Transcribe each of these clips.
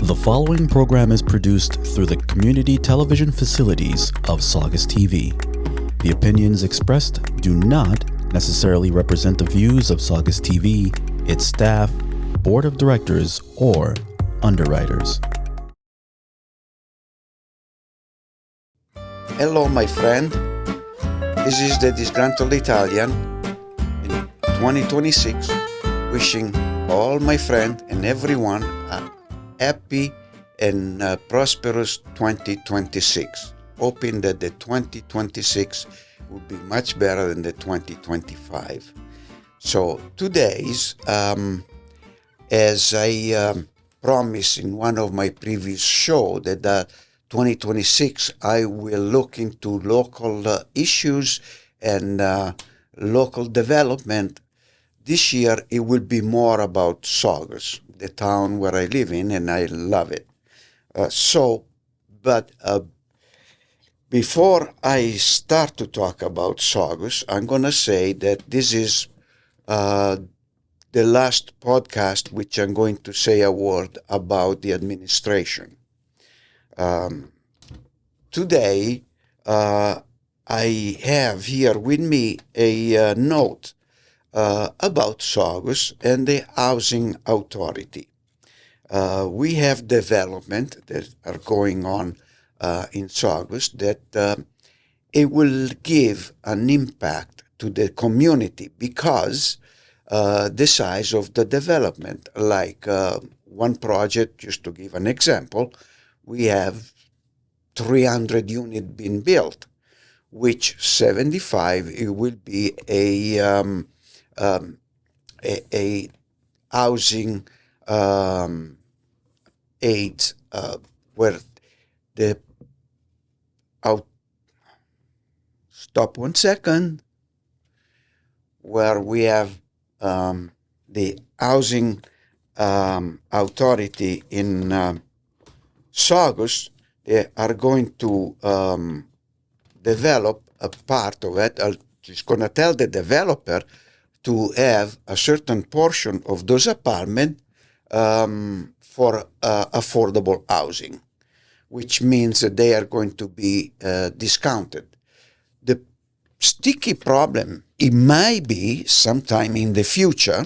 The following program is produced through the community television facilities of Saugus TV. The opinions expressed do not necessarily represent the views of Saugus TV, its staff, board of directors, or underwriters. Hello, my friend. This is the Disgruntled Italian in 2026, wishing all my friends and everyone a happy and prosperous 2026. Hoping that the 2026 will be much better than the 2025. So today's, as I promised in one of my previous shows, that 2026 I will look into local issues and local development. This year it will be more about Saugus, the town where I live in, and I love it. But before I start to talk about Saugus, I'm going to say that this is the last podcast which I'm going to say a word about the administration. Today, I have here with me a note about Saugus and the Housing Authority. We have development that are going on in Saugus that it will give an impact to the community because the size of the development. Like one project, just to give an example, we have 300 units being built, which 75 it will be a housing aid where the stop 1 second, where we have the housing authority in Saugus. They are going to develop a part of it. I'm just going to tell the developer to have a certain portion of those apartments for affordable housing, which means that they are going to be discounted. The sticky problem, it might be sometime in the future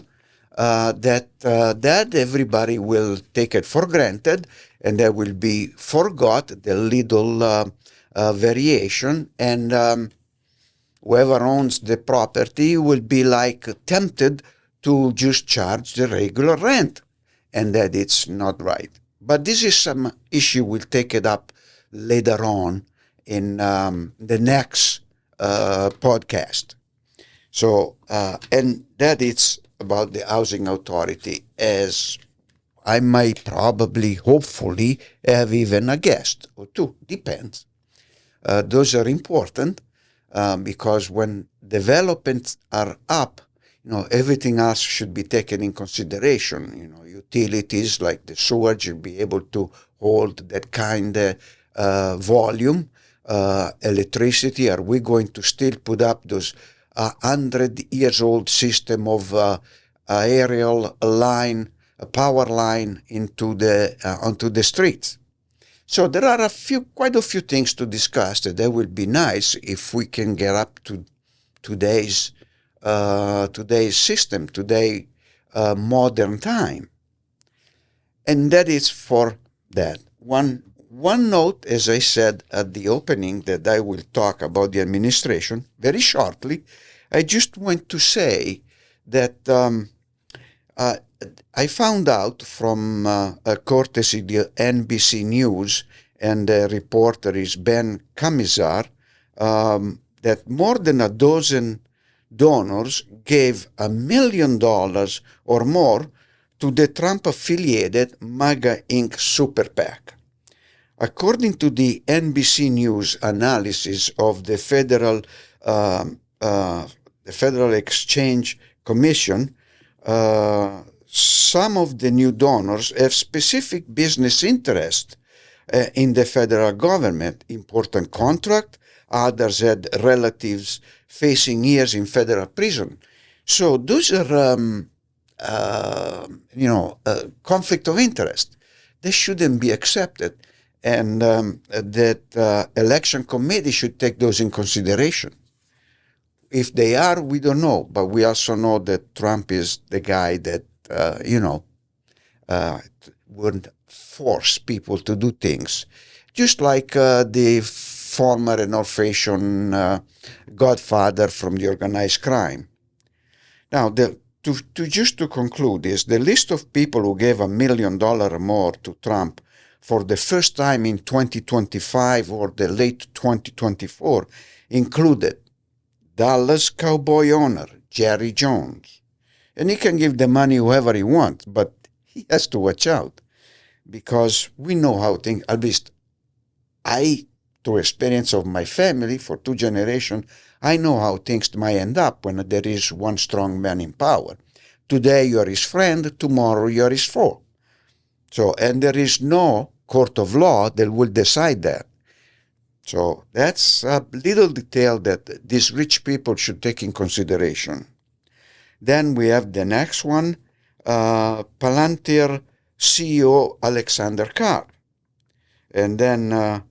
that everybody will take it for granted and there will be forgot the little variation, and whoever owns the property will be like tempted to just charge the regular rent, and that it's not right. But this is some issue we'll take it up later on in the next podcast. So, and that is about the Housing Authority, as I might probably, hopefully, have even a guest or two, depends. Those are important because when developments are up, everything else should be taken in consideration. Utilities like the sewage should be able to hold that kind of volume. Electricity, are we going to still put up those 100-years-old system of aerial line, a power line into onto the streets? So there are quite a few things to discuss that will be nice if we can get up to today's system, today modern time. And that is for that. One note, as I said at the opening, that I will talk about the administration very shortly. I just want to say that I found out from a courtesy the NBC News, and the reporter is Ben Camisar, that more than a dozen donors gave $1 million or more to the Trump-affiliated MAGA Inc. Super PAC. According to the NBC News analysis of the Federal Exchange Commission, some of the new donors have specific business interest in the federal government, important contract. Others had relatives facing years in federal prison. So those are, conflict of interest. they shouldn't be accepted. And that election committee should take those in consideration. If they are, we don't know. But we also know that Trump is the guy that, uh, wouldn't force people to do things. Just like the former North Asian godfather from the organized crime. Now, to conclude is the list of people who gave $1 million or more to Trump for the first time in 2025 or the late 2024 included Dallas Cowboy owner Jerry Jones. And he can give the money whoever he wants, but he has to watch out because we know how things, at least I, through experience of my family for 2 generations, I know how things might end up when there is one strong man in power. Today you are his friend, tomorrow you are his foe. So, and there is no court of law that will decide that. So that's a little detail that these rich people should take in consideration. Then we have the next one, Palantir CEO Alexander Carr. And then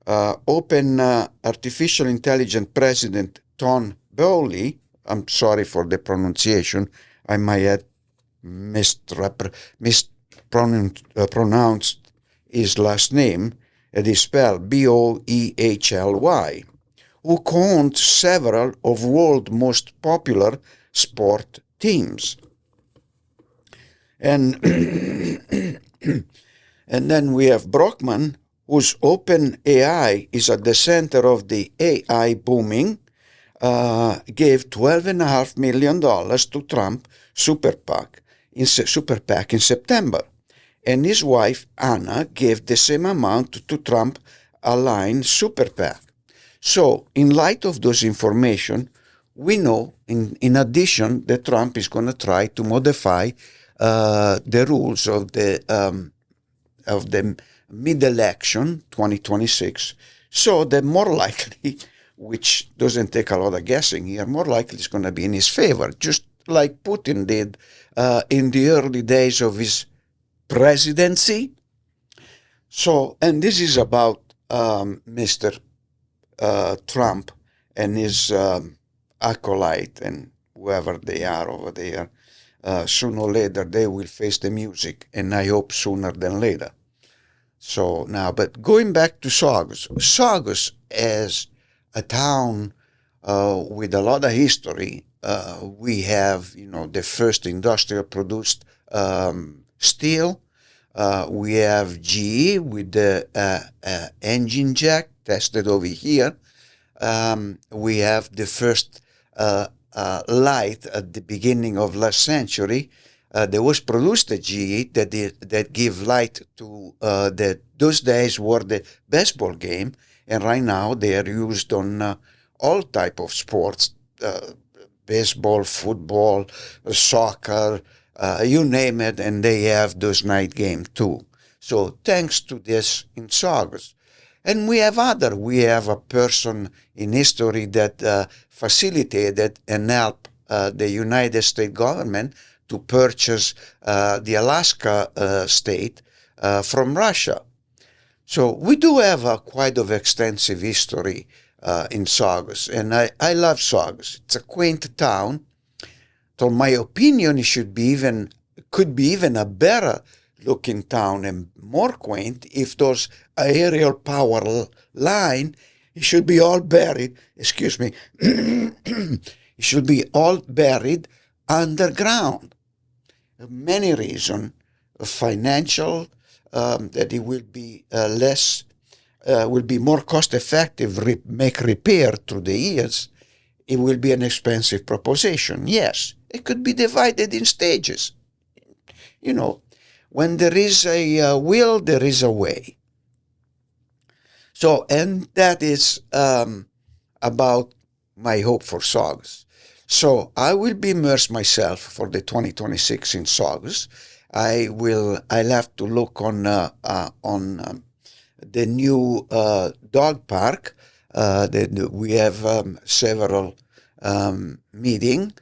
Open Artificial Intelligence President Tom Bowley, I'm sorry for the pronunciation, I might have mispronounced his last name. It is spelled Boehly, who co-owned several of world's most popular sport teams. And and then we have Brockman, whose OpenAI is at the center of the AI booming, gave $12.5 million to Trump Super PAC in September. And his wife, Anna, gave the same amount to Trump aligned Super PAC. So, in light of those information, we know, in addition, that Trump is going to try to modify the rules of the mid-election 2026, so that more likely, which doesn't take a lot of guessing here, more likely it's going to be in his favor, just like Putin did in the early days of his presidency. So, and this is about Mr. Trump and his acolyte and whoever they are over there. Sooner or later they will face the music, and I hope sooner than later. So now, but going back to Saugus as a town with a lot of history, we have, the first industrial produced steel. We have GE with the engine jack tested over here. We have the first light at the beginning of last century. There was produced a GE that give light to those days were the baseball game, and right now they are used on all type of sports, baseball, football, soccer, you name it, and they have those night game too. So thanks to this in Saugus. And we have a person in history that facilitated and helped the United States government to purchase the Alaska state from Russia. So we do have quite of extensive history in Saugus, and I love Saugus. It's a quaint town. So my opinion, it could be even a better looking town and more quaint if those aerial power line, it should be all buried, it should be all buried underground. Many reasons, financial, that it will be will be more cost effective, make repair through the years. It will be an expensive proposition. Yes, it could be divided in stages. When there is a will, there is a way. So, and that is about my hope for Saugus. So I will be immersed myself for the 2026 in Saugus. I'll have to look on the new dog park. We have several meeting,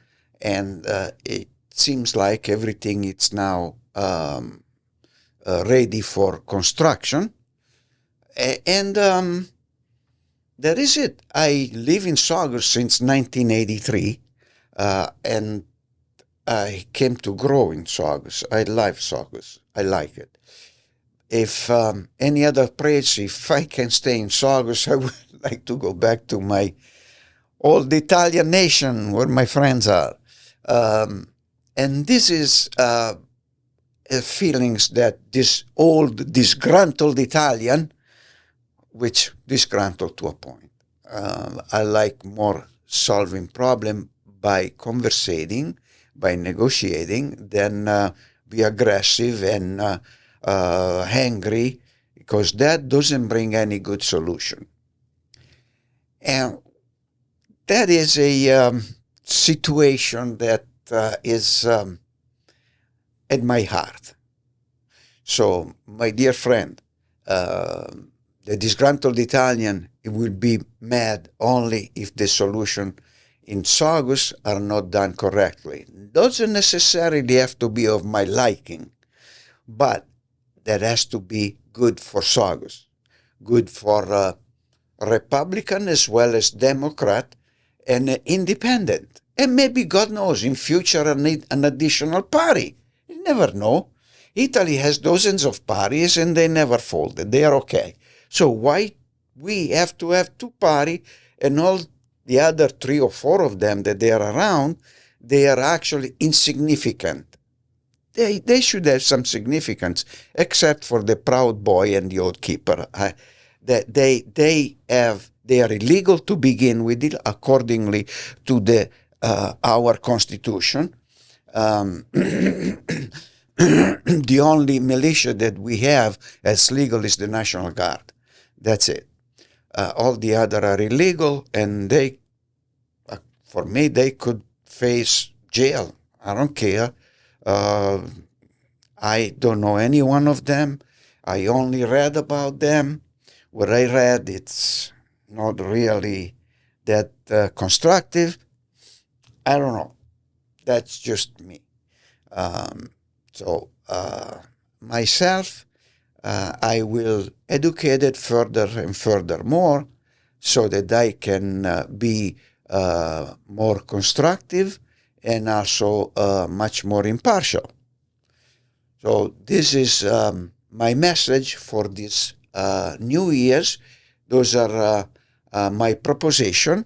and it seems like everything is now ready for construction. And that is it. I live in Saugus since 1983, and I came to grow in Saugus. I love Saugus. I like it. If any other place, if I can stay in Saugus, I would like to go back to my old Italian nation where my friends are. And this is feelings that this old disgruntled Italian, which disgruntled to a point. I like more solving problem by conversating, by negotiating, than be aggressive and angry, because that doesn't bring any good solution. And that is a situation that is at my heart. So, my dear friend, the disgruntled Italian will be mad only if the solution in Saugus are not done correctly. Doesn't necessarily have to be of my liking, but that has to be good for Saugus, good for Republican as well as Democrat and independent. And maybe, God knows, in future an additional party. You never know. Italy has dozens of parties and they never folded. They are okay. So why we have to have two parties and all the other 3 or 4 of them that they are around, they are actually insignificant. They should have some significance, except for the proud boy and the oath keeper. They are illegal to begin with, it accordingly to the our constitution. The only militia that we have as legal is the National Guard. That's it. All the other are illegal, and they, for me, they could face jail. I don't care. I don't know any one of them. I only read about them. What I read, it's not really that constructive. I don't know. That's just me. Myself, I will educate it further and furthermore so that I can be more constructive and also much more impartial. So this is my message for this New Year's. Those are my proposition,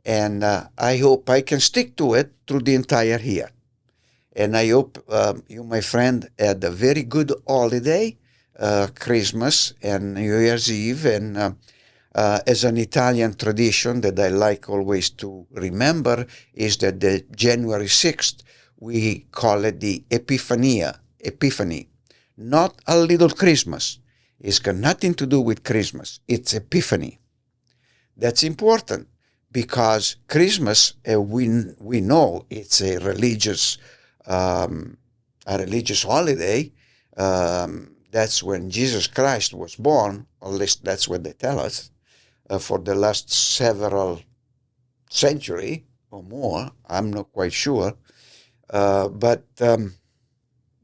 and I hope I can stick to it through the entire year. And I hope you, my friend, had a very good holiday, Christmas and New Year's Eve. And as an Italian tradition that I like always to remember is that the January 6th, we call it the Epiphany. Not a little Christmas. It's got nothing to do with Christmas. It's Epiphany. That's important because Christmas, we know it's a religious holiday. That's when Jesus Christ was born, or at least that's what they tell us, for the last several centuries or more. I'm not quite sure. But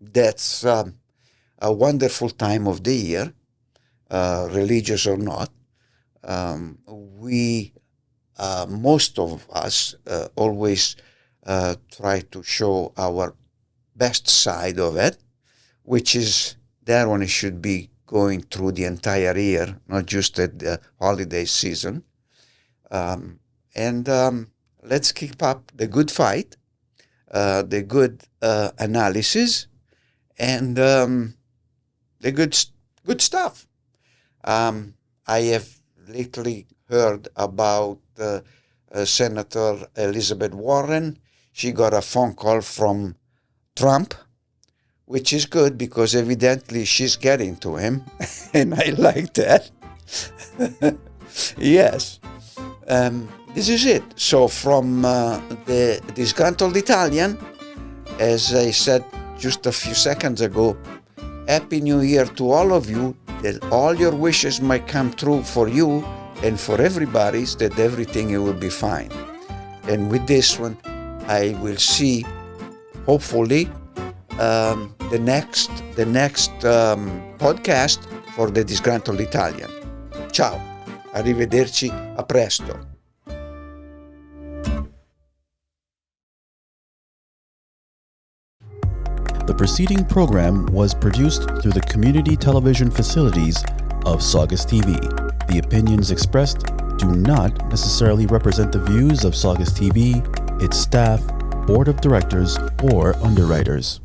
that's a wonderful time of the year, religious or not. Most of us always try to show our best side of it, which is that one should be going through the entire year, not just at the holiday season. Let's keep up the good fight, the good analysis, and the good stuff. I have lately heard about Senator Elizabeth Warren. She got a phone call from Trump, which is good because evidently she's getting to him, and I like that. Yes. This is it. So from the Disgruntled Italian, as I said just a few seconds ago, Happy New Year to all of you, that all your wishes might come true for you and for everybody, that everything will be fine. And with this one, I will see, hopefully, the next podcast for the Disgruntled Italian. Ciao, arrivederci, a presto. The preceding program was produced through the community television facilities of Saugus TV. The opinions expressed do not necessarily represent the views of Saugus TV, its staff, board of directors, or underwriters.